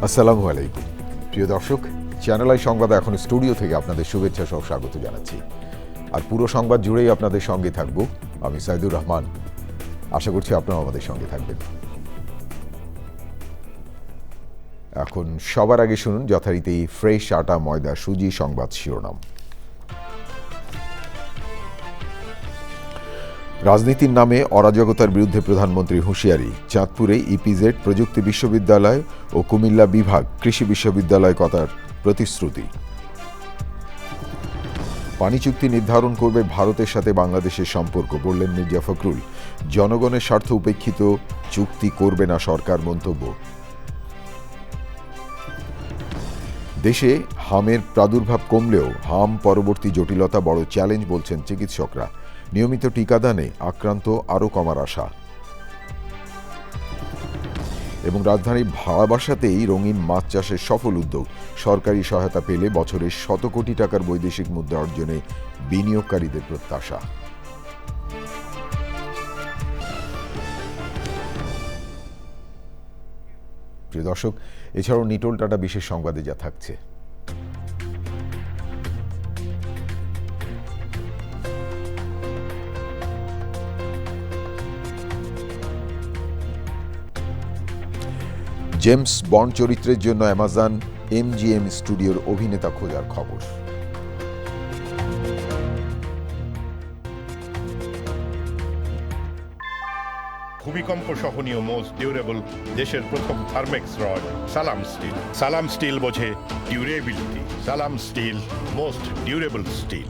আসসালামু আলাইকুম প্রিয় দর্শক, চ্যানেল আই সংবাদে এখন স্টুডিও থেকে আপনাদের শুভেচ্ছা সহ স্বাগত জানাচ্ছি। আর পুরো সংবাদ জুড়েই আপনাদের সঙ্গে থাকব আমি সাইদুর রহমান। আশা করছি আপনারাও আমাদের সঙ্গে থাকবেন। এখন সবার আগে শুনুন যথারীতি ফ্রেশ আটা ময়দা সুজি সংবাদ শিরোনাম। রাজনীতির নামে অরাজকতার বিরুদ্ধে প্রধানমন্ত্রীর হুঁশিয়ারি। চাঁদপুরে ইপিজেড প্রযুক্তি বিশ্ববিদ্যালয় ও কুমিল্লা বিভাগ কৃষি বিশ্ববিদ্যালয় করার প্রতিশ্রুতি। পানি চুক্তি নির্ধারণ করবে ভারতের সাথে বাংলাদেশের সম্পর্ক, বললেন মির্জা ফখরুল। জনগণের স্বার্থ উপেক্ষিত চুক্তি করবে না সরকার, মন্তব্য। দেশে হামের প্রাদুর্ভাব কমলেও হাম পরবর্তী জটিলতা বড় চ্যালেঞ্জ বলছেন চিকিৎসকরা। নিয়মিত টিকাদানে আক্রান্ত আরও কমার আশা। এবং রাজধানীর ভাড়া বাসাতেই রঙিন মাছ চাষের সফল উদ্যোগ। সরকারি সহায়তা পেলে বছরে শত কোটি টাকার বৈদেশিক মুদ্রা অর্জনে বিনিয়োগকারীদের প্রত্যাশা। প্রিয় দর্শক, এছাড়াও নিটোল টাটা বিশেষ সংবাদে যা থাকছে। জেমস বন্ড চরিত্রের জন্য অ্যামাজন MGM স্টুডিওর অভিনেতা খোঁজার খবর। ভূমিকম্প সহনীয় মোস্ট ডিউরেবল দেশের প্রথম থার্মেক্স রড সালাম স্টিল। সালাম স্টিল বোঝে ডিউরেবিলিটি। সালাম স্টিল, মোস্ট ডিউরেবল স্টিল।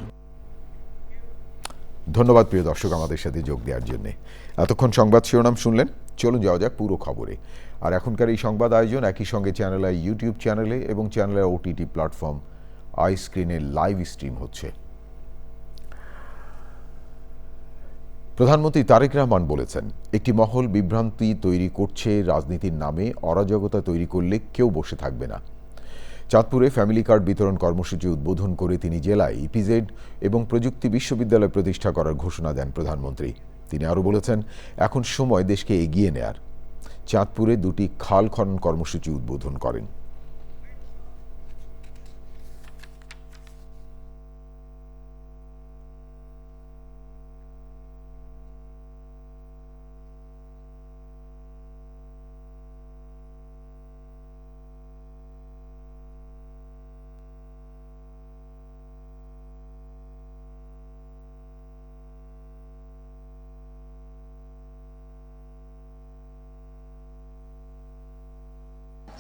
ধন্যবাদ প্রিয় দর্শক আমাদের সাথে যোগ দেওয়ার জন্য। এতক্ষণ সংবাদ শিরোনাম শুনলেন, চলুন যাওয়া যাক পুরো খবরে। আর এখনকার এই সংবাদ আয়োজন একই সঙ্গে চ্যানেল আই ইউটিউব চ্যানেলে এবং চ্যানেলের OTT প্ল্যাটফর্ম আই স্ক্রিনে লাইভ স্ট্রিম হচ্ছে। প্রধানমন্ত্রী তারেক রহমান বলেছেন, একটি মহল বিভ্রান্তি তৈরি করছে, রাজনীতির নামে অরাজকতা তৈরি করলে কেউ বসে থাকবে না। চাঁদপুরে ফ্যামিলি কার্ড বিতরণ কর্মসূচি উদ্বোধন করে তিনি জেলায় ইপিজেড এবং প্রযুক্তি বিশ্ববিদ্যালয় প্রতিষ্ঠা করার ঘোষণা দেন প্রধানমন্ত্রী। তিনি আরও বলেছেন, এখন সময় দেশকে এগিয়ে নেয়ার। চাঁদপুরে 2টি খাল খনন কর্মসূচি উদ্বোধন করেন।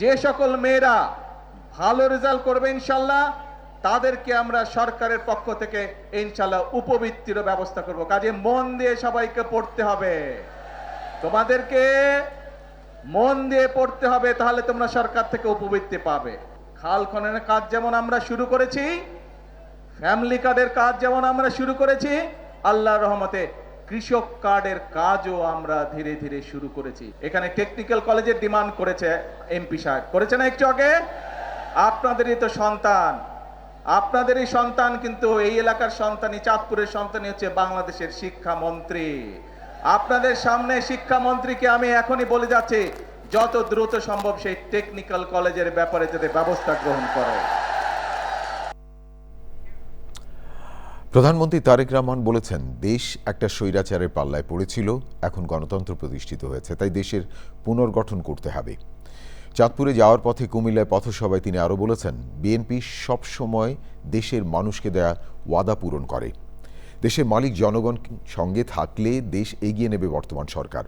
যে সকল মেয়েরা ভালো রেজাল্ট করবে ইনশাল্লাহ, তাদেরকে আমরা সরকারের পক্ষ থেকে ইনশাল্লাহ উপবৃত্তির ব্যবস্থা করব। কাজে মন দিয়ে সবাইকে পড়তে হবে, তোমাদেরকে মন দিয়ে পড়তে হবে, তাহলে তোমরা সরকার থেকে উপবৃত্তি পাবে। খাল খননের কাজ যেমন আমরা শুরু করেছি, ফ্যামিলি কার্ডের কাজ যেমন আমরা শুরু করেছি, আল্লাহর রহমতে কৃষক কার্ডের কাজও আমরা ধীরে ধীরে শুরু করেছি। এখানে টেকনিক্যাল কলেজের ডিমান্ড করেছে এমপি সাহেব, করেছে না একটু আগে? আপনাদেরই তো সন্তান, আপনাদেরই সন্তান, কিন্তু এই এলাকার সন্তানই, চাঁদপুরের সন্তানই হচ্ছে বাংলাদেশের শিক্ষামন্ত্রী। আপনাদের সামনে শিক্ষামন্ত্রীকে আমি এখনই বলে যাচ্ছি, যত দ্রুত সম্ভব সেই টেকনিক্যাল কলেজের ব্যাপারে যাতে ব্যবস্থা গ্রহণ করে। প্রধানমন্ত্রী তারেক রহমান বলেছেন, দেশ একটা স্বৈরাচারের পাল্লায় পড়েছিল, এখন গণতন্ত্র প্রতিষ্ঠিত হয়েছে, তাই দেশের পুনর্গঠন করতে হবে। চাঁদপুরে যাওয়ার পথে কুমিল্লায় পথসভায় তিনি আরও বলেছেন, বিএনপি সবসময় দেশের মানুষকে দেয়া ওয়াদা পূরণ করে। দেশের মালিক জনগণ সঙ্গে থাকলে দেশ এগিয়ে নেবে বর্তমান সরকার।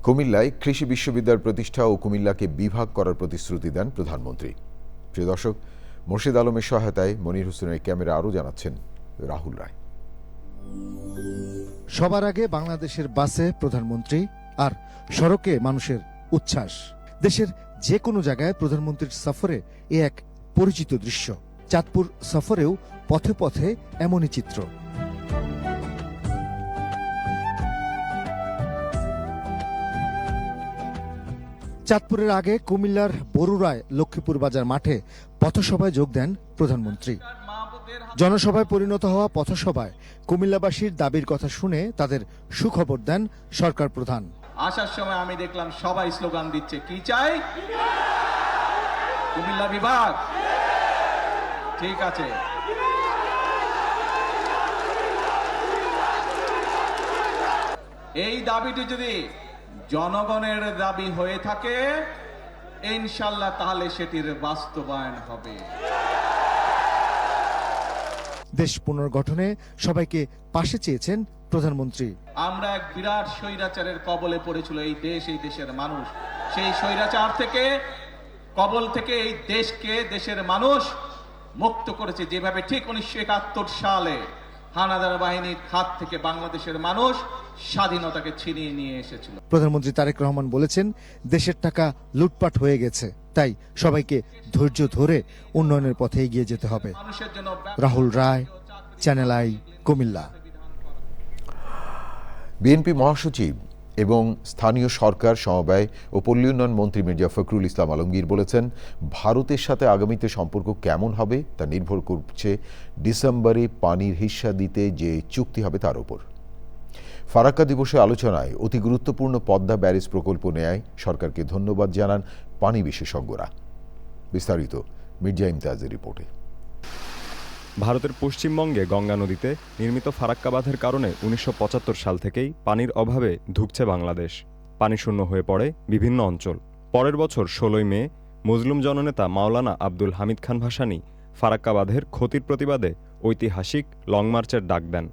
কুমিল্লায় কৃষি বিশ্ববিদ্যালয় প্রতিষ্ঠা ও কুমিল্লাকে বিভাগ করার প্রতিশ্রুতি দেন প্রধানমন্ত্রী। প্রিয় দর্শক, মোর্শেদ আলমের সহায়তায় মনির হোসেনের ক্যামেরা আরও জানাচ্ছেন রাহুল রায়। সবার আগে বাংলাদেশের বাসে প্রধানমন্ত্রী, আর সড়কে মানুষের উচ্ছ্বাস। দেশের যে কোনো জায়গায় প্রধানমন্ত্রীর সফরে এ এক পরিচিত দৃশ্য। চাঁদপুর সফরেও পথে পথে এমনই চিত্র। চাঁদপুরের আগে কুমিল্লার বরুড়ায় লক্ষ্মীপুর বাজার মাঠে পথসভায় যোগ দেন প্রধানমন্ত্রী। জনসভায় পরিণত হওয়া পথসভায় কুমিল্লাবাসীর দাবির কথা শুনে তাদের সুখবর দেন সরকার প্রধান। আসার সময় আমি দেখলাম সবাই স্লোগান দিচ্ছে, কি চাই? কুমিল্লা বিভাগ। ঠিক আছে, এই দাবিটি যদি জনগণের দাবি হয়ে থাকে ইনশাআল্লাহ তাহলে সেটির বাস্তবায়ন হবে। দেশ পুনর্গঠনে সবাইকে পাশে চেয়েছেন প্রধানমন্ত্রী। আমরা এক বিরাট স্বৈরাচারের কবলে পড়েছিল এই দেশ, এই দেশের মানুষ। সেই স্বৈরাচার থেকে, কবল থেকে এই দেশকে, দেশের মানুষ মুক্ত করেছে যেভাবে ঠিক 1971 সালে হানাদার বাহিনীর হাত থেকে বাংলাদেশের মানুষ স্বাধীনতাকে ছিনিয়ে নিয়ে এসেছিল। প্রধানমন্ত্রী তারেক রহমান বলেছেন, দেশের টাকা লুটপাট হয়ে গেছে, তাই সবাইকে ধৈর্য ধরে উন্নয়নের পথে এগিয়ে যেতে হবে। মানুষের জন্য রাহুল রায়, চ্যানেল আই, কুমিল্লা। বিএনপি মহাসচিব এবং স্থানীয় সরকার সমবায় ও পল্লী উন্নয়ন মন্ত্রী মির্জা ফখরুল ইসলাম আলমগীর বলেছেন, ভারতের সাথে আগামীতে সম্পর্ক কেমন হবে তা নির্ভর করছে ডিসেম্বরে পানির হিস্সা দিতে যে চুক্তি হবে তার উপর। ফারাক্কা দিবসে আলোচনায় অতি গুরুত্বপূর্ণ পদ্মা ব্যারেজ প্রকল্প নেয় সরকারকে ধন্যবাদ জানান পানি বিশেষজ্ঞরা। বিস্তারিত মির্জা ইমতিয়াজের রিপোর্টে। ভারতের পশ্চিমবঙ্গে গঙ্গা নদীতে নির্মিত ফারাক্কা বাঁধের কারণে 1975 সাল থেকেই পানির অভাবে ধুঁকছে বাংলাদেশ। পানি শূন্য হয়ে পড়ে বিভিন্ন অঞ্চল। পরের বছর 16 মে মজলুম জননেতা মাওলানা আব্দুল হামিদ খান ভাসানী ফারাক্কা বাঁধের ক্ষতির প্রতিবাদে ঐতিহাসিক লং মার্চের ডাক দেন।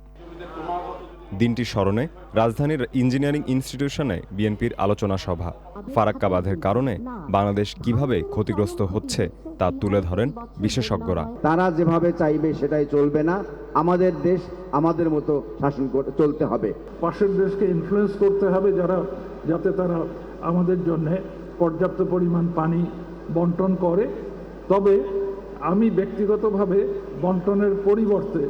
দিনটি স্মরণে রাজধানীর ইঞ্জিনিয়ারিং ইনস্টিটিউশনে বিএনপির আলোচনা সভা। ফারাক্কা বাঁধের কারণে বাংলাদেশ কিভাবে ক্ষতিগ্রস্ত হচ্ছে তা তুলে ধরেন বিশেষজ্ঞরা। তারা যেভাবে চাইবে সেটাই চলবে না, আমাদের দেশ আমাদের মতো শাসন চলতে হবে। পাশের দেশকে ইনফ্লুয়েন্স করতে হবে যাতে তারা আমাদের জন্য পর্যাপ্ত পরিমাণ পানি বন্টন করে। তবে আমি ব্যক্তিগতভাবে বন্টনের পরিবর্তে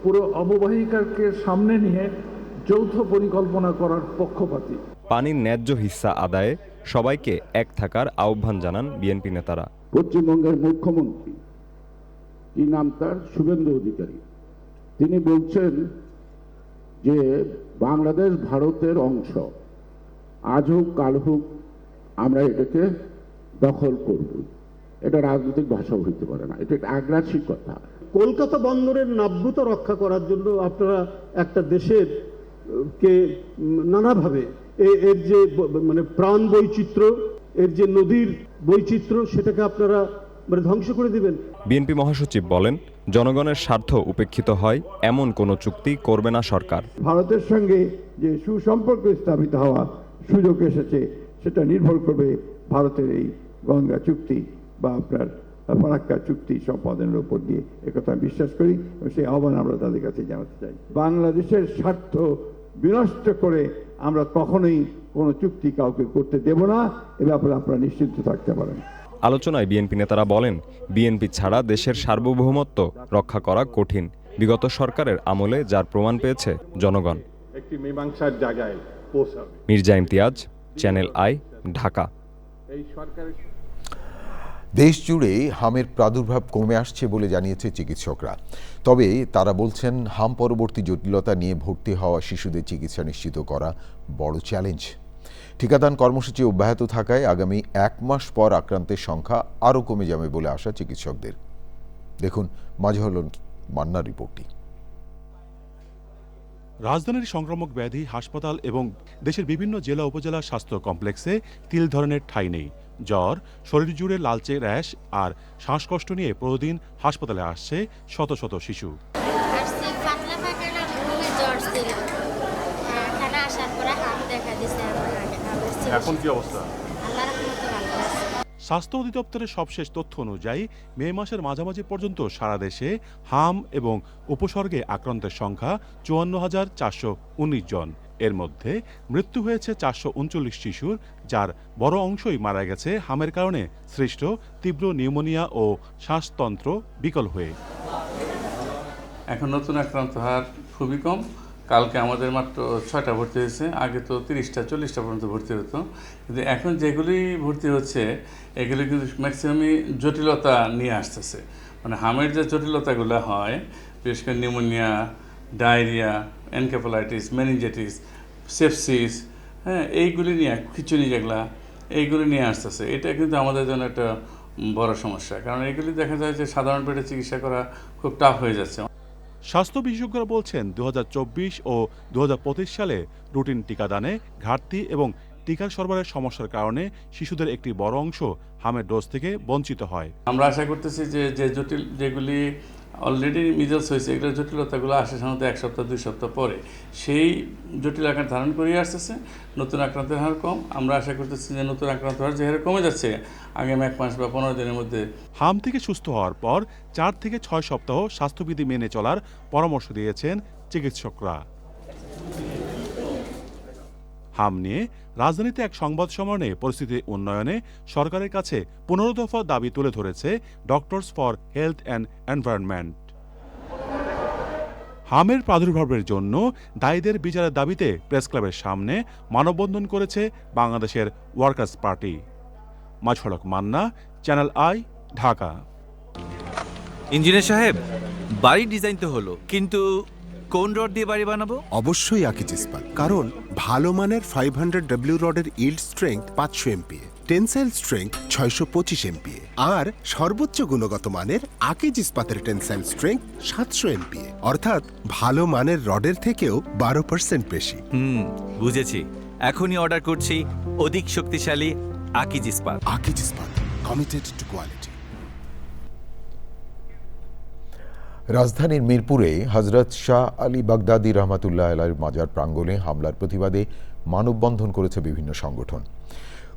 পুরো অববাহিকাকে সামনে নিয়ে যৌথ পরিকল্পনা করার পক্ষপাতী। পানির ন্যায্য হিস্সা আদায়ে সবাইকে এক থাকার আহ্বান জানান বিএনপি নেতারা। পশ্চিমবঙ্গের মুখ্যমন্ত্রী, কি নাম তার, শুভেন্দু অধিকারী, তিনি বলছেন যে বাংলাদেশ ভারতের অংশ, আজ হোক কাল হোক আমরা এটাকে দখল করব। এটা রাজনৈতিক ভাষাও হইতে পারে না, এটা একটা আগ্রাসী কথা। কলকাতা বন্দরের নাব্যতা রক্ষা করার জন্য আপনারা একটা দেশের কে নানাভাবে এর যে মানে প্রাণ বৈচিত্র্য, এর যে নদীর বৈচিত্র্য, সেটাকে আপনারা মানে ধ্বংস করে দিবেন। বিএনপি মহাসচিব বলেন, জনগণের স্বার্থ উপেক্ষিত হয় এমন কোনো চুক্তি করবে না সরকার। ভারতের সঙ্গে যে সুসম্পর্ক স্থাপিত হওয়া সুযোগ এসেছে সেটা নির্ভর করবে ভারতের এই গঙ্গা চুক্তি বা আপনার ফারাক্কা চুক্তি সম্পাদনের উপর দিয়ে, একথা বিশ্বাস করি এবং সেই আহ্বান আমরা তাদের কাছে জানাতে চাই। বাংলাদেশের স্বার্থ বিনষ্ট করে আমরা কখনোই কোনো চুক্তি কাউকে করতে দেব না, এ ব্যাপারে আপনারা নিশ্চিত থাকতে পারেন। আলোচনায় বিএনপি নেতারা বলেন, বিএনপি ছাড়া দেশের সার্বভৌমত্ব রক্ষা করা কঠিন। বিগত সরকারের আমলে যার প্রমাণ পেয়েছে জনগণ। একটি মীমাংসার জায়গায় পৌঁছাবে। Mirza Imtiaz, channel I, Dhaka. এই সরকারের দেশ জুড়ে হামের প্রাদুর্ভাব কমে আসছে বলে জানিয়েছে চিকিৎসকরা। তবে তারা বলছেন, হাম পরবর্তী জটিলতা নিয়ে ভর্তি হওয়া শিশুদের চিকিৎসা নিশ্চিত করা বড় চ্যালেঞ্জ। টিকাদান কর্মসূচি অব্যাহত থাকায় আগামী 1 মাস পর আক্রান্তের সংখ্যা আরও কমে যাবে বলে আশা চিকিৎসকদের। দেখুন মাজহারুল মান্নার রিপোর্টটি। রাজধানীর সংক্রামক ব্যাধি হাসপাতাল এবং দেশের বিভিন্ন জেলা উপজেলা স্বাস্থ্য কমপ্লেক্সে তিল ধরনের ঠাঁই নেই। জ্বর, শরীর জুড়ে লালচে র্যাশ আর শ্বাসকষ্ট নিয়ে প্রতিদিন হাসপাতালে আসছে শত শত শিশু। এখন কি অবস্থা? স্বাস্থ্য অধিদপ্তরের সবশেষ তথ্য অনুযায়ী মে মাসের মাঝামাঝি পর্যন্ত সারা দেশে হাম এবং উপসর্গে আক্রান্তের সংখ্যা ৫৪,৪১৯ জন। এর মধ্যে মৃত্যু হয়েছে ৪৩৯ শিশুর, যার বড় অংশই মারা গেছে হামের কারণে সৃষ্ট তীব্র নিউমোনিয়া ও শ্বাসতন্ত্র বিকল হয়ে। এখন নতুন আক্রান্ত হার খুবই কম। কালকে আমাদের মাত্র ৬টা ভর্তি হয়েছে, আগে তো ৩০টা ৪০টা পর্যন্ত ভর্তি হতো, কিন্তু এখন যেগুলি ভর্তি হচ্ছে এগুলি কিন্তু ম্যাক্সিমামই জটিলতা নিয়ে আসতেছে। মানে হামের যে জটিলতাগুলো হয়, বিশেষ করে pneumonia, diarrhoea, encephalitis, meningitis, sepsis, হ্যাঁ, এইগুলি নিয়ে খিচুড়ি যেগুলা এইগুলি নিয়ে আসতেছে। এটা কিন্তু আমাদের জন্য একটা বড় সমস্যা, কারণ এগুলি দেখা যায় যে সাধারণ পেটে চিকিৎসা করা খুব টাফ হয়ে যাচ্ছে। স্বাস্থ্য বিশেষজ্ঞরা বলছেন ২০২৪ ও ২০২৫ সালে রুটিন টিকাদানে ঘাটতি এবং টিকার সরবরাহের সমস্যার কারণে শিশুদের একটি বড় অংশ হামের ডোজ থেকে বঞ্চিত হয়। আমরা আশা করতেছি যে জটিল যেগুলি অলরেডি মিজলস হয়েছে, এগুলোর জটিলতাগুলো আসে সাধারণত ১ সপ্তাহ ২ সপ্তাহ পরে, সেই জটিল আকার ধারণ করিয়ে আসতেছে। নতুন আক্রান্তের হার কম। আমরা আশা করতেছি যে নতুন আক্রান্ত হার যে হারে কমে যাচ্ছে আগামী ১ মাস বা ১৫ দিনের মধ্যে। হাম থেকে সুস্থ হওয়ার পর ৪ থেকে ৬ সপ্তাহ স্বাস্থ্যবিধি মেনে চলার পরামর্শ দিয়েছেন চিকিৎসকরা। হাম নিয়ে রাজধানীতে এক সংবাদ সম্মেলনে পরিস্থিতি উন্নয়নে সরকারের কাছে ১৫ দফা দাবি তুলে ধরেছে doctors for health and environment. হামের প্রাদুর্ভাবের জন্য দায়ীদের বিচারের দাবিতে প্রেসক্লাবের সামনে মানববন্ধন করেছে বাংলাদেশের ওয়ার্কার্স পার্টি। মাঝড়ক Manna, channel I, Dhaka. Engineer সাহেব, বাড়ির ডিজাইন তো হলো, কিন্তু কোন রড দিয়ে বাড়ি বানাবো? অবশ্যই আকিজ ইস্পাত, কারণ ভালো মানের 500W রডের yield strength 500 MPa, tensile strength 625 MPa, আর সর্বোচ্চ গুণগত মানের আকিজ ইস্পাতের টেনসাইল স্ট্রেংথ 700 MPa, অর্থাৎ ভালো মানের রডের থেকেও 12% বেশি। বুঝেছি, এখনই অর্ডার করছি অধিক শক্তিশালী আকিজ ইস্পাত। আকিজ ইস্পাত, কমিটেড টু কোয়ালিটি। রাজধানীর মিরপুরে হজরত শাহ আলী বাগদাদি রহমাতুল্লাহ আলাইহির মাজার প্রাঙ্গণে হামলার প্রতিবাদে মানববন্ধন করেছে বিভিন্ন সংগঠন।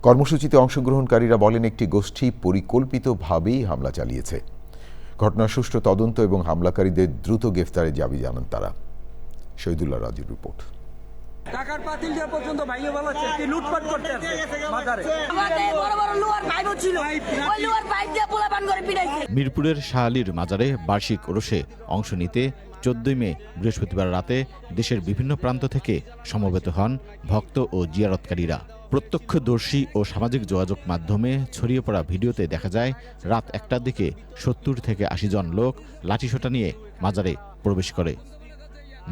কর্মসূচিতে অংশগ্রহণকারীরা বলেন, একটি গোষ্ঠী পরিকল্পিতভাবেই হামলা চালিয়েছে। ঘটনার সুষ্ঠু তদন্ত এবং হামলাকারীদের দ্রুত গ্রেফতারের দাবি জানান তারা। শহীদুল্লাহ রাজুর রিপোর্ট। টাকার পাতিল দিয়ে পর্যন্ত ভাইও বলাচ্ছে কি লুটপাট করতে আছে মাজারে। আমাদের বড় বড় লোহার পাইপ ছিল, ওই লোহার পাইপ দিয়ে পোলাপান করে পিটাইছে। মিরপুরের শাহ আলীর মাজারে বার্ষিক ওরসে অংশ নিতে 14 মে বৃহস্পতিবার রাতে দেশের বিভিন্ন প্রান্ত থেকে সমবেত হন ভক্ত ও জিয়ারতকারীরা। প্রত্যক্ষদর্শী ও সামাজিক যোগাযোগ মাধ্যমে ছড়িয়ে পড়া ভিডিওতে দেখা যায় রাত 1টার দিকে 70 থেকে 80 জন লোক লাঠিসোঁটা নিয়ে মাজারে প্রবেশ করে।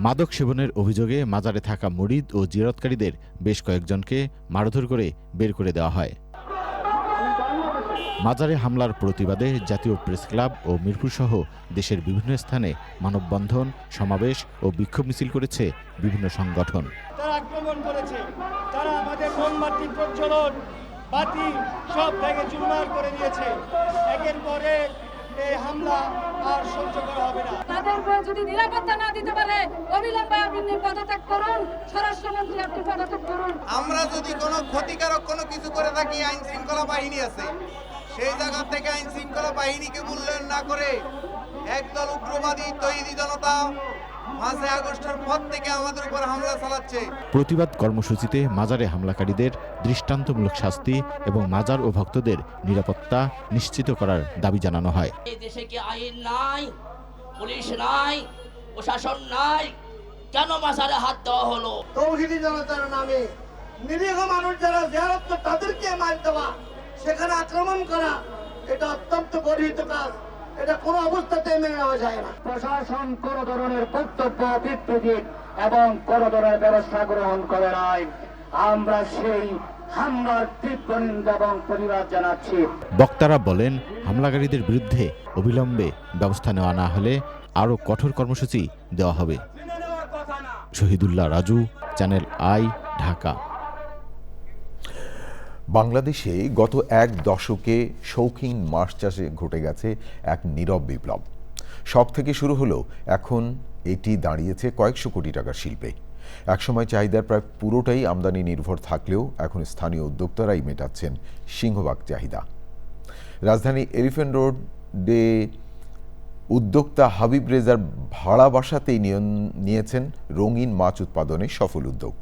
মাদক সেবনের অভিযোগে মাজারে থাকা মুরিদ ও জিয়ারতকারীদের বেশ কয়েকজনকে মারধর করে বের করে দেওয়া হয়। মাজারে হামলার প্রতিবাদে জাতীয় প্রেস ক্লাব ও মিরপুর সহ দেশের বিভিন্ন স্থানে মানববন্ধন, সমাবেশ ও বিক্ষোভ মিছিল করেছে বিভিন্ন সংগঠন। তারা আক্রমণ করেছে, তারা আমাদের মোমবাতি প্রজ্বলন বাতি সব ভেঙে চুরমার করে দিয়েছে। একের পরে এই হামলা আর সহ্য করা হবে না। তাদেরকে যদি নিরাপত্তা না দিতে পারে অবিলম্বে আপনি পদত্যাগ করুন, স্বরাষ্ট্রমন্ত্রী আপনি পদত্যাগ করুন। আমরা যদি কোনো ক্ষতিকারক কোনো কিছু করে থাকি, আইন শৃঙ্খলা বাহিনী আছে, সেই জায়গা থেকে আইন শৃঙ্খলা বাহিনীকে মূল্যায়ন না করে একদল উগ্রবাদী তৈরি জনতা 5 আগস্টের পর থেকে আমাদের উপর হামলা চালাচ্ছে। প্রতিবাদ কর্মসূচিতে মাজারে হামলাকারীদের দৃষ্টান্তমূলক শাস্তি এবং মাজার ও ভক্তদের নিরাপত্তা নিশ্চিত করার দাবি জানানো হয়। এই দেশে কি আইন নাই, পুলিশ নাই, প্রশাসন নাই, কেন মাজারে হাত দেওয়া হলো? তৌহিদি জনতার নামে নিরীহ মানুষ যারা জিয়ারত করে তাদেরকে মার দেওয়া, সেখানে আক্রমণ করা, এটা অত্যন্ত গর্হিত কাজ। এটা কোনো অবস্থাতে মেনে নেওয়া যায় না। প্রশাসন কোন ধরনের বক্তব্য বিবৃতি এবং কোন ধরনের ব্যবস্থা গ্রহণ করে নাই। আমরা সেই হামলার তীব্র নিন্দা এবং প্রতিবাদ জানাচ্ছি। বক্তারা বলেন, হামলাকারীদের বিরুদ্ধে অবিলম্বে ব্যবস্থা নেওয়া না হলে আরও কঠোর কর্মসূচি দেওয়া হবে। Shahidullah Raju, channel I, Dhaka. বাংলাদেশে গত 1 দশকে শৌখিন মাছ চাষে ঘটে গেছে এক নীরব বিপ্লব। শখ থেকে শুরু হলেও এখন এটি দাঁড়িয়েছে কয়েকশো কোটি টাকার শিল্পে। একসময় চাহিদার প্রায় পুরোটাই আমদানি নির্ভর থাকলেও এখন স্থানীয় উদ্যোক্তারাই মেটাচ্ছেন সিংহভাগ চাহিদা। রাজধানী এলিফ্যান্ট রোডে উদ্যোক্তা হাবিব রেজার ভাড়া বাসাতেই নিয়েছেন রঙিন মাছ উৎপাদনে সফল উদ্যোগ।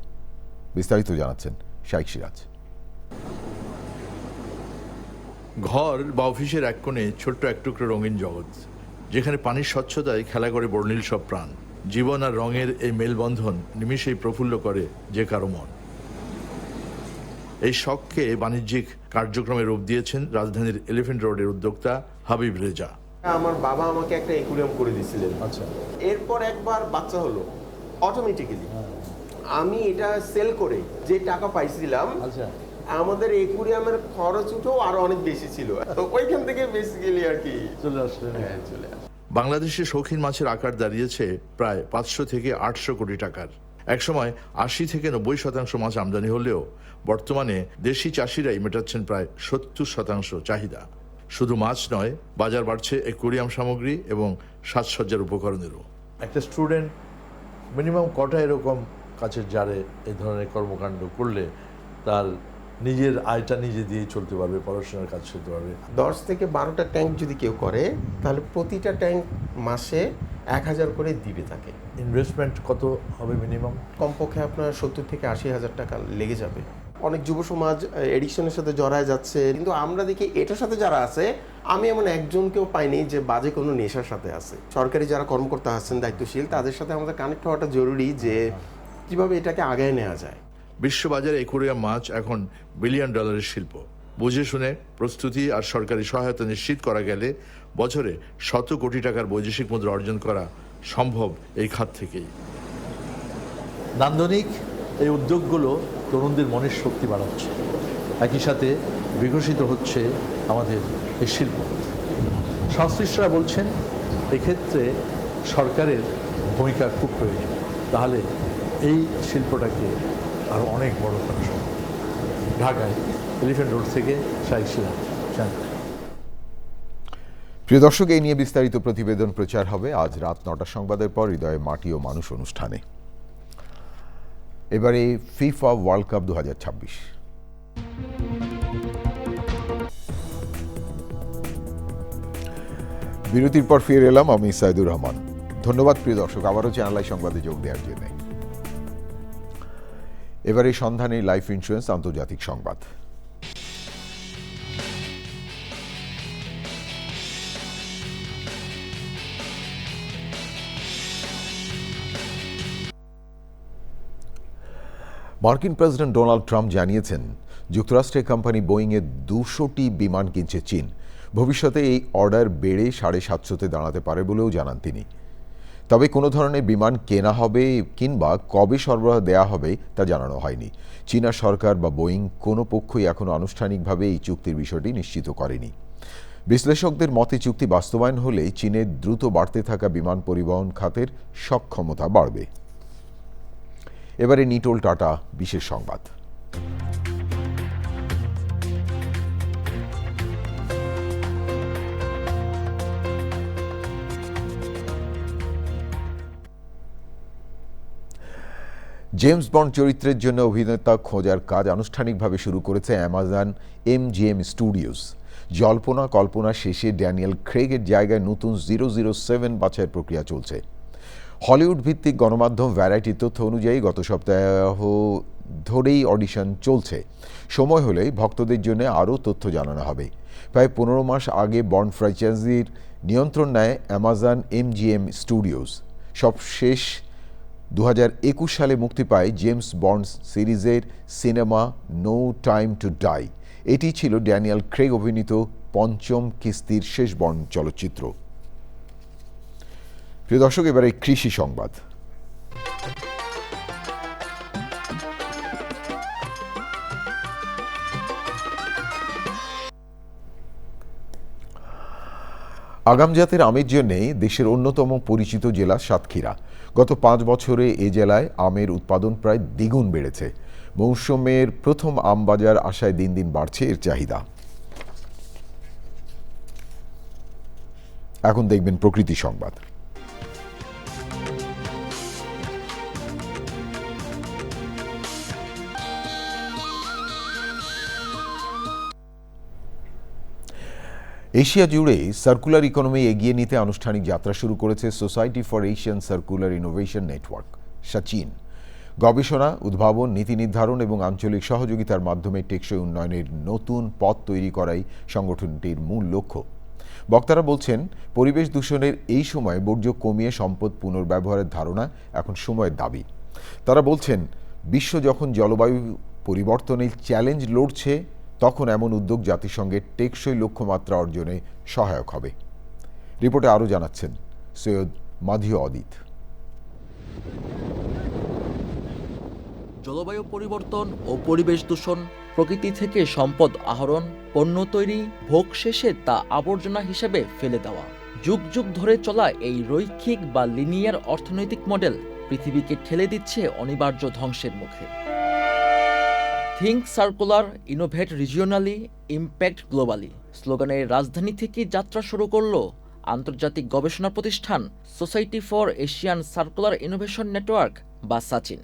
বিস্তারিত জানাচ্ছেন শাইখ সিরাজ। ঘর বা অফিসের এক কোণে ছোট্ট এক টুকরো রঙিন জগৎ, যেখানে পানির স্বচ্ছতায় খেলা করে বর্ণিল সব প্রাণ। জীবন আর রঙের এই মেলবন্ধন নিমিষেই প্রফুল্ল করে যে কারো মন। এই শখকে বাণিজ্যিক কার্যক্রমে রূপ দিয়েছেন রাজধানীর এলিফ্যান্ট রোডের উদ্যোক্তা হাবিব রেজা। আমার বাবা আমাকে একটা অ্যাকুরিয়াম করে দিয়েছিলেন। আচ্ছা, এরপর একবার বাচ্চা হলো অটোমেটিক্যালি আমি এটা সেল করে যে টাকা পাইছিলাম, আচ্ছা, আমাদের অ্যাকুরিয়ামের খরচ উঠেও আরো অনেক বেশি ছিল, তো ওইখান থেকে বেসিক্যালি আর কি চলে আসলেন। বাংলাদেশে শৌখিন মাছের আকার দাঁড়িয়েছে প্রায় 500 থেকে 800 কোটি টাকার। একসময় 80 থেকে 90% মাছ আমদানি হলেও বর্তমানে দেশি চাষিরাই মেটাচ্ছেন প্রায় 70% চাহিদা। শুধু মাছ নয়, বাজার বাড়ছে অ্যাকুরিয়াম সামগ্রী এবং সাজসজ্জার উপকরণেরও। একটা স্টুডেন্ট মিনিমাম কটা এরকম কাছের জারে এই ধরনের কর্মকাণ্ড করলে তার নিজের আয়টা নিজে দিয়ে চলতে পারবে, পড়াশোনার কাজ চলতে পারবে? 10 থেকে 12টা ট্যাঙ্ক যদি কেউ করে, তাহলে প্রতিটা ট্যাঙ্ক মাসে 1000 করে দিবে তাকে। ইনভেস্টমেন্ট কত হবে মিনিমাম? কমপক্ষে আপনার 70 থেকে 80,000 টাকা লেগে যাবে। অনেক যুব সমাজ এডিকশনের সাথে জড়ায় যাচ্ছে, কিন্তু আমরা দেখি এটার সাথে যারা আছে, আমি এমন একজনকেও পাইনি যে বাজে কোনো নেশার সাথে আছে। সরকারি যারা কর্মকর্তা আছেন দায়িত্বশীল, তাদের সাথে আমাদের কানেক্ট হওয়াটা জরুরি যে কিভাবে এটাকে আগায় নেওয়া যায়। বিশ্ববাজারে অ্যাকুরিয়াম মাছ এখন $1 বিলিয়ন শিল্প। বুঝে শুনে প্রস্তুতি আর সরকারি সহায়তা নিশ্চিত করা গেলে বছরে 100 কোটি টাকার বৈদেশিক মুদ্রা অর্জন করা সম্ভব এই খাত থেকেই। নান্দনিক এই উদ্যোগগুলো তরুণদের মনের শক্তি বাড়াচ্ছে, একই সাথে বিকশিত হচ্ছে আমাদের এই শিল্প। সংশ্লিষ্টরা বলছেন এক্ষেত্রে সরকারের ভূমিকা খুব প্রয়োজন, তাহলে এই শিল্পটাকে আরও অনেক বড় করা সম্ভব। ঢাকায় এলিফ্যান্ট রোড থেকে শাইখ সিরাজ। প্রিয় দর্শক, এই নিয়ে বিস্তারিত প্রতিবেদন প্রচার হবে আজ রাত 9টার সংবাদের পর হৃদয়ে মাটি ও মানুষ অনুষ্ঠানে। এবারে ফিফা ওয়ার্ল্ড কাপ 2026। বিরতির পর ফিরে এলাম আমি সাইদুর রহমান। ধন্যবাদ প্রিয় দর্শক আবারও চ্যানেল আই সংবাদে যোগ দেওয়ার জন্য। এবারে সন্ধানে লাইফ ইন্স্যুরেন্স আন্তর্জাতিক সংবাদ। মার্কিন প্রেসিডেন্ট ডোনাল্ড ট্রাম্প জানিয়েছেন যুক্তরাষ্ট্রের কোম্পানি বোয়িংয়ের 200টি বিমান কিনছে চীন। ভবিষ্যতে এই অর্ডার বেড়ে 750-তে দাঁড়াতে পারে বলেও জানান তিনি। তবে কোনো ধরনের বিমান কেনা হবে কিংবা কবে সরবরাহ দেয়া হবে তা জানানো হয়নি। চীনা সরকার বা বোয়িং কোনো পক্ষই এখনও আনুষ্ঠানিকভাবে এই চুক্তির বিষয়টি নিশ্চিত করেনি। বিশ্লেষকদের মতে চুক্তি বাস্তবায়ন হলে চীনের দ্রুত বাড়তে থাকা বিমান পরিবহন খাতের সক্ষমতা বাড়বে। এবারে নিটোল টাটা বিশেষ সংবাদ। জেমস বন্ড চরিত্রের জন্য অভিনেতা খোঁজার কাজ আনুষ্ঠানিকভাবে শুরু করেছে অ্যামাজন MGM স্টুডিওস। জল্পনা কল্পনা শেষে ড্যানিয়েল ক্রেগের জায়গায় নতুন 007 বাছাইয়ের প্রক্রিয়া চলছে। হলিউড ভিত্তিক গণমাধ্যম ভ্যারাইটির তথ্য অনুযায়ী গত সপ্তাহ ধরেই অডিশন চলছে। সময় হলেই ভক্তদের জন্য আরও তথ্য জানানো হবে। প্রায় 15 মাস আগে বন্ড ফ্র্যাঞ্চাইজির নিয়ন্ত্রণ নেয় অ্যামাজন MGM স্টুডিওস। সবশেষ 2021 সালে মুক্তি পায় জেমস বন্ড সিরিজের cinema no time to die. এটি ছিল ড্যানিয়েল ক্রেগ অভিনীত 5ম কিস্তির শেষ বন্ড চলচ্চিত্র। প্রিয় দর্শক, এবারে কৃষি সংবাদ। আগাম জাতের আমের জন্য দেশের অন্যতম পরিচিত জেলা সাতক্ষীরা। গত 5 বছরে এ জেলায় আমের উৎপাদন প্রায় দ্বিগুণ বেড়েছে। মৌসুমের প্রথম আম বাজার আশায় দিন দিন বাড়ছে এর চাহিদা। এখন দেখবেন প্রকৃতি সংবাদ। এশিয়া জুড়ে সার্কুলার ইকোনমি এগিয়ে নিতে আনুষ্ঠানিক যাত্রা শুরু করেছে society for Asian circular innovation network Sachin. গবেষণা, উদ্ভাবন, নীতি নির্ধারণ এবং আঞ্চলিক সহযোগিতার মাধ্যমে টেকসই উন্নয়নের নতুন পথ তৈরি করাই সংগঠনটির মূল লক্ষ্য। বক্তারা বলছেন, পরিবেশ দূষণের এই সময় বর্জ্য কমিয়ে সম্পদ পুনর্ব্যবহারের ধারণা এখন সময়ের দাবি। তারা বলছেন, বিশ্ব যখন জলবায়ু পরিবর্তনের চ্যালেঞ্জ লড়ছে, তখন এমন উদ্যোগ জাতিসংঘের টেকসই লক্ষ্যমাত্রা অর্জনে সহায়ক হবে। রিপোর্টে আরও জানাচ্ছেন সৈয়দ মাধিও অদিত। জলবায়ু পরিবর্তন ও পরিবেশ দূষণ, প্রকৃতি থেকে সম্পদ আহরণ, পণ্য তৈরি, ভোগ শেষে তা আবর্জনা হিসেবে ফেলে দেওয়া। যুগ যুগ ধরে চলা এই রৈখিক বা লিনিয়ার অর্থনৈতিক মডেল পৃথিবীকে ঠেলে দিচ্ছে অনিবার্য ধ্বংসের মুখে। Think circular, innovate regionally, impact globally স্লোগানের রাজধানী থেকে যাত্রা শুরু করল আন্তর্জাতিক গবেষণা প্রতিষ্ঠান society for Asian circular innovation network বা সাচিন।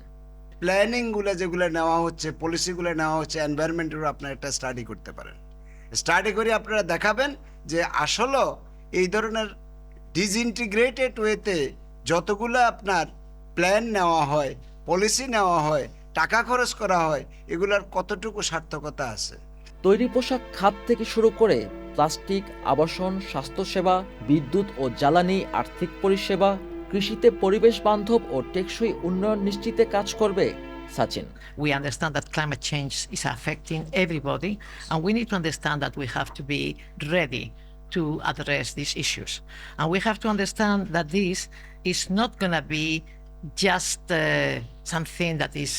প্ল্যানিংগুলো যেগুলো নেওয়া হচ্ছে, পলিসিগুলো নেওয়া হচ্ছে, এনভায়রনমেন্টের আপনারা একটা স্টাডি করতে পারেন। স্টাডি করে আপনারা দেখাবেন যে আসলে এই ধরনের ডিসইন্টিগ্রেটেড ওয়েতে যতগুলো আপনার প্ল্যান নেওয়া হয়, পলিসি নেওয়া হয়, টাকা খরচ করা হয়, এগুলোর কতটুকু সার্থকতা আছে। তৈরি পোশাক খাত থেকে শুরু করে প্লাস্টিক, আবাসন, স্বাস্থ্যসেবা, বিদ্যুৎ ও জ্বালানি, আর্থিক পরিষেবা, কৃষিতে পরিবেশ বান্ধব ও টেকসই উন্নয়ন নিশ্চিতে কাজ করবে Sachin. We understand that climate change is affecting everybody, and we need to understand that we have to be ready to address these issues. And we have to understand that this is not going to be just something that is,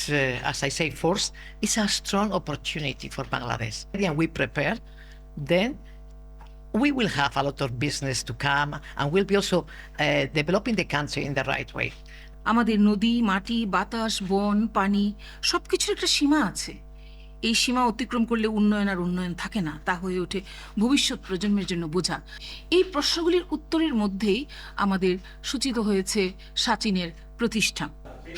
as I say, forced. It's a strong opportunity for Bangladesh. And we prepare, then we will have a lot of business to come, and we'll be also developing the country in the right way. আমাদের নদী, মাটি, বাতাস, বন, পানি সবকিছুর একটা সীমা আছে। এই সীমা অতিক্রম করলে উন্নয়ন আর উন্নয়ন থাকে না, তা হয়ে ওঠে ভবিষ্যৎ প্রজন্মের জন্য বোঝা। এই প্রশ্নগুলির উত্তরের মধ্যেই আমাদের সূচিত হয়েছে সাচিনের প্রতিষ্ঠা।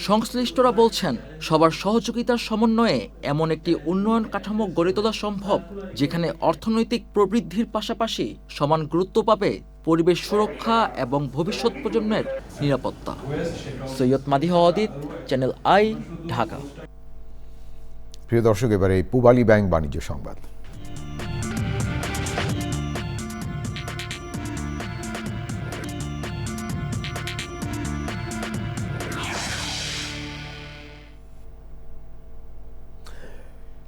সংশ্লিষ্টরা বলছেন, সবার সহযোগিতার সমন্বয়ে এমন একটি উন্নয়ন কাঠামো গড়ে তোলা সম্ভব যেখানে অর্থনৈতিক প্রবৃদ্ধির পাশাপাশি সমান গুরুত্ব পাবে পরিবেশ সুরক্ষা এবং ভবিষ্যৎ প্রজন্মের নিরাপত্তা। সৈয়দ মাধিও অদিত, চ্যানেল আই, ঢাকা। প্রিয় দর্শক, এবারে পূবালী ব্যাংক বাণিজ্য সংবাদ।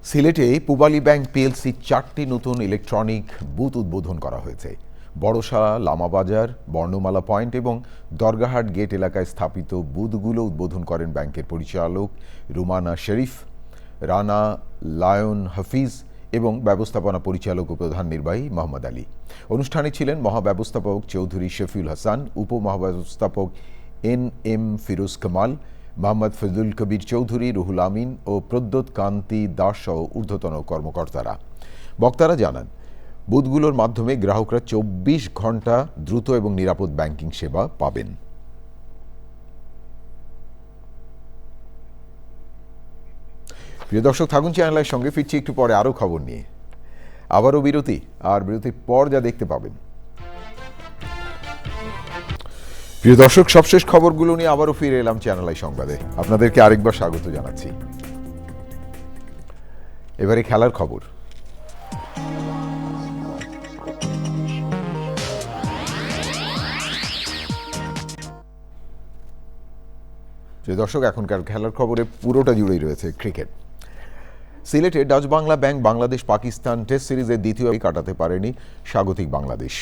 সিলেটে পূবালী ব্যাংক পিএলসি 4টি নতুন ইলেকট্রনিক বুথ উদ্বোধন করা হয়েছে। বড়শালা, লামাবাজার, বর্ণমালা পয়েন্ট এবং দরগাহাট গেট এলাকায় স্থাপিত বুথগুলো উদ্বোধন করেন ব্যাংকের পরিচালক রুমানা শরীফ, রানা লায়ন হাফিজ এবং ব্যবস্থাপনা পরিচালক ও প্রধান নির্বাহী মোহাম্মদ আলী। অনুষ্ঠানে ছিলেন মহাব্যবস্থাপক চৌধুরী শফিউল হাসান, উপমহাব্যবস্থাপক NM ফিরোজ কামাল, মোহাম্মদ ফজলুল কবির চৌধুরী, রুহুল আমিন ও প্রদ্যোৎ কান্তি দাস সহ ঊর্ধ্বতন কর্মকর্তারা। বক্তারা জানান, বুথগুলোর মাধ্যমে গ্রাহকরা 24 ঘন্টা দ্রুত এবং নিরাপদ ব্যাংকিং সেবা পাবেন। প্রিয় দর্শক, থাকুন চ্যানেলের সঙ্গে। ফিরছি একটু পরে আরও খবর নিয়ে। আবারও বিরতি, আর বিরতির পর যা দেখতে পাবেন। প্রিয় দর্শক, সবশেষ খবরগুলো নিয়ে আবারও ফিরে এলাম চ্যানেল আই সংবাদে। আপনাদেরকে আরেকবার স্বাগত জানাচ্ছি। এবারে খেলার খবর। প্রিয় দর্শক, এখনকার খেলার খবরে পুরোটা জুড়েই রয়েছে ক্রিকেট। সিলেটে Dutch Bangla bank Bangladesh Pakistan test সিরিজের দ্বিতীয় কাটাতে পারেনি স্বাগতিক বাংলাদেশ।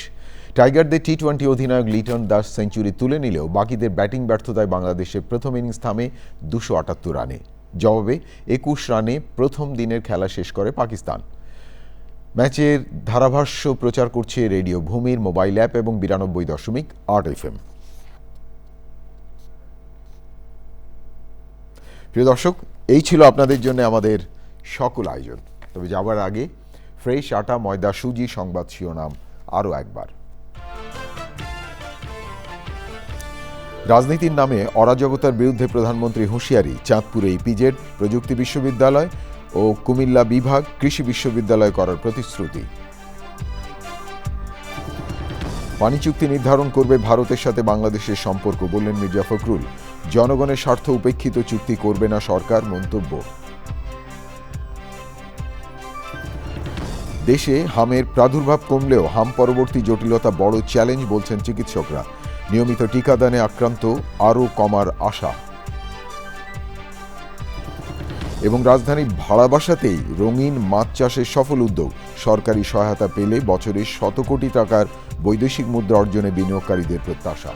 টাইগারদের টি-20 অধিনায়ক লিটন দাস সেঞ্চুরি তুলে নিলেও বাকিদের ব্যাটিং ব্যর্থতায় বাংলাদেশের প্রথম ইনিংস থামে 278 রানে। জবাবে 21 রানে প্রথম দিনের খেলা শেষ করে পাকিস্তান। ম্যাচের ধারাভাষ্য প্রচার করছে রেডিও ভূমির মোবাইল অ্যাপ এবং 92.8 FM। প্রিয় দর্শক, এই ছিল আপনাদের জন্য আমাদের সকল আয়োজন। তবে যাবার আগে ফ্রেশ আটা, ময়দা, সুজি সংবাদ শিরোনাম আরও একবার। রাজনীতির নামে অরাজকতার বিরুদ্ধে প্রধানমন্ত্রী হুঁশিয়ারি। চাঁদপুরে ইপিজেড, প্রযুক্তি বিশ্ববিদ্যালয় ও কুমিল্লা বিভাগ কৃষি বিশ্ববিদ্যালয় করার প্রতিশ্রুতি। পানি চুক্তি নির্ধারণ করবে ভারতের সাথে বাংলাদেশের সম্পর্ক, বললেন মির্জা ফখরুল। জনগণের স্বার্থ উপেক্ষিত চুক্তি করবে না সরকার, মন্তব্য। দেশে হামের প্রাদুর্ভাব কমলেও হাম পরবর্তী জটিলতা বড় চ্যালেঞ্জ, বলছেন চিকিৎসকরা। নিয়মিত টিকাদানে আক্রান্ত আরও কমার আশা। এবং রাজধানীর ভাড়া বাসাতেই রঙিন মাছ চাষের সফল উদ্যোগ। সরকারি সহায়তা পেলে বছরে 100 কোটি টাকার বৈদেশিক মুদ্রা অর্জনে বিনিয়োগকারীদের প্রত্যাশা।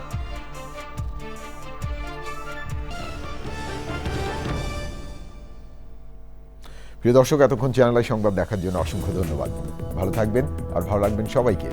প্রিয় দর্শক, এতক্ষণ চ্যানেল আই সংবাদ দেখার জন্য অসংখ্য ধন্যবাদ। ভালো থাকবেন আর ভালো রাখবেন সবাইকে।